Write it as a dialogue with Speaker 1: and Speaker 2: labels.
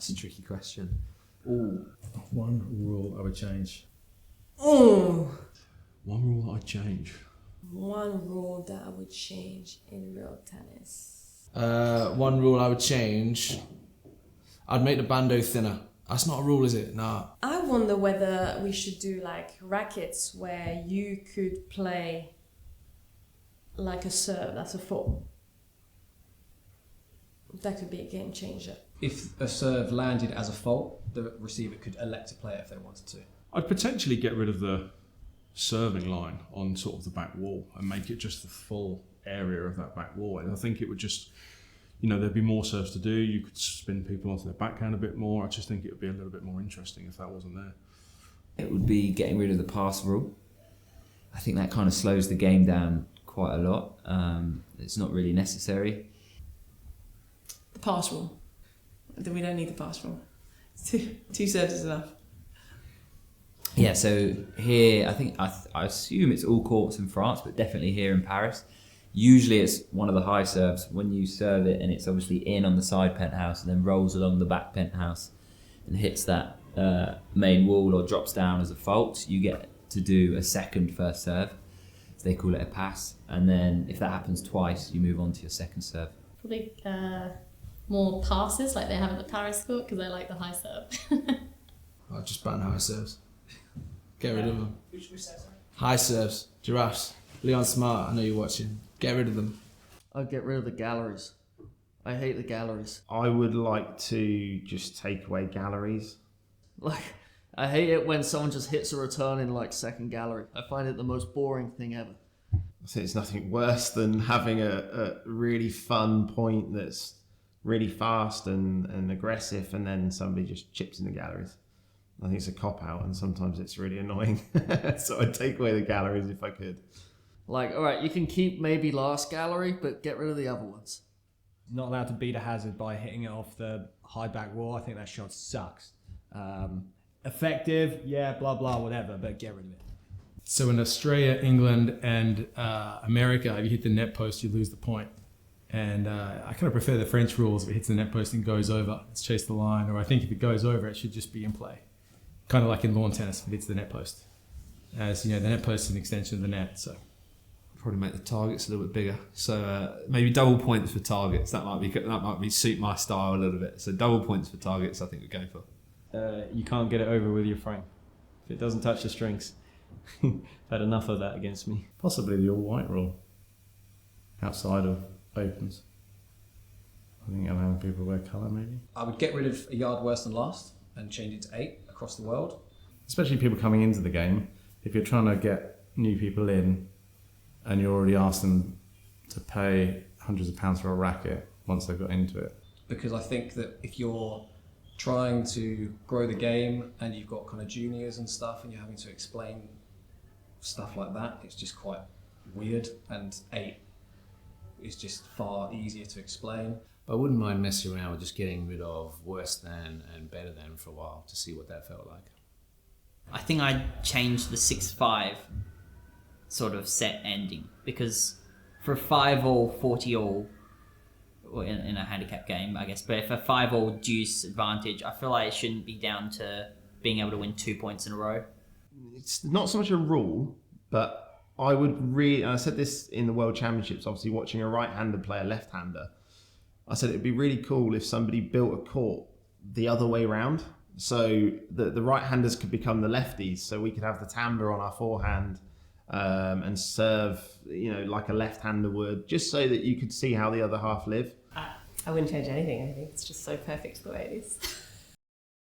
Speaker 1: That's a tricky question.
Speaker 2: Ooh.
Speaker 3: One rule I would change.
Speaker 4: Oh.
Speaker 5: One rule that I'd change.
Speaker 4: One rule that I would change in real tennis.
Speaker 1: One rule I would change. I'd make the bando thinner. That's not a rule, is it? Nah.
Speaker 4: I wonder whether we should do like rackets where you could play like a serve that's a fault. That could be a game changer.
Speaker 2: If a serve landed as a fault, the receiver could elect to play it if they wanted to.
Speaker 5: I'd potentially get rid of the serving line on sort of the back wall and make it just the full area of that back wall. And I think it would just, there'd be more serves to do. You could spin people onto their backhand a bit more. I just think it would be a little bit more interesting if that wasn't there.
Speaker 6: It would be getting rid of the pass rule. I think that kind of slows the game down quite a lot. It's not really necessary.
Speaker 7: The pass rule. We don't need the pass rule. Two serves is enough.
Speaker 6: Yeah, so here, I assume it's all courts in France, but definitely here in Paris. Usually it's one of the high serves when you serve it and it's obviously in on the side penthouse and then rolls along the back penthouse and hits that main wall or drops down as a fault. You get to do a second first serve. So they call it a pass. And then if that happens twice, you move on to your second serve.
Speaker 8: Probably more passes like they have at the Paris court because I like the high serve.
Speaker 1: I'll just ban high serves. Get rid of them. High serves, giraffes. Leon Smart, I know you're watching. Get rid of them.
Speaker 9: I'd get rid of the galleries. I hate the galleries.
Speaker 10: I would like to just take away galleries.
Speaker 9: Like, I hate it when someone just hits a return in like second gallery. I find it the most boring thing ever.
Speaker 10: I think it's nothing worse than having a really fun point that's really fast and aggressive and then somebody just chips in the galleries. I think it's a cop-out and sometimes it's really annoying. So I'd take away the galleries if I could.
Speaker 9: Like, all right, you can keep maybe last gallery, but get rid of the other ones.
Speaker 2: Not allowed to beat a hazard by hitting it off the high back wall. I think that shot sucks. Effective, yeah, blah, blah, whatever, but get rid of it.
Speaker 3: So in Australia, England, and America, if you hit the net post, you lose the point. And I kind of prefer the French rules. If it hits the net post and goes over, it's chase the line. Or I think if it goes over, it should just be in play. Kind of like in lawn tennis, if it hits the net post. As the net post is an extension of the net, so.
Speaker 1: Probably make the targets a little bit bigger. So maybe double points for targets. That might be suit my style a little bit. So double points for targets, I think we'd go for.
Speaker 11: You can't get it over with your frame. If it doesn't touch the strings. I've had enough of that against me.
Speaker 3: Possibly the all-white rule. Outside of opens. I think allowing people to wear colour maybe.
Speaker 2: I would get rid of a yard worse than last and change it to 8 across the world.
Speaker 3: Especially people coming into the game. If you're trying to get new people in and you already asked them to pay hundreds of pounds for a racket once they've got into it.
Speaker 2: Because I think that if you're trying to grow the game and you've got kind of juniors and stuff and you're having to explain stuff like that, it's just quite weird, and 8 is just far easier to explain.
Speaker 1: But I wouldn't mind messing around with just getting rid of worse than and better than for a while to see what that felt like.
Speaker 12: I think I'd change the 6-5 sort of set ending, because for a 5-all, 40-all, or in a handicap game, I guess, but if a 5-all deuce advantage, I feel like it shouldn't be down to being able to win 2 points in a row.
Speaker 10: It's not so much a rule, but I would really, and I said this in the World Championships, obviously watching a right-hander play a left-hander, I said it'd be really cool if somebody built a court the other way round. So the right-handers could become the lefties. So we could have the timbre on our forehand and serve, like a left-hander would, just so that you could see how the other half live.
Speaker 13: I wouldn't change anything. I think it's just so perfect the way it is.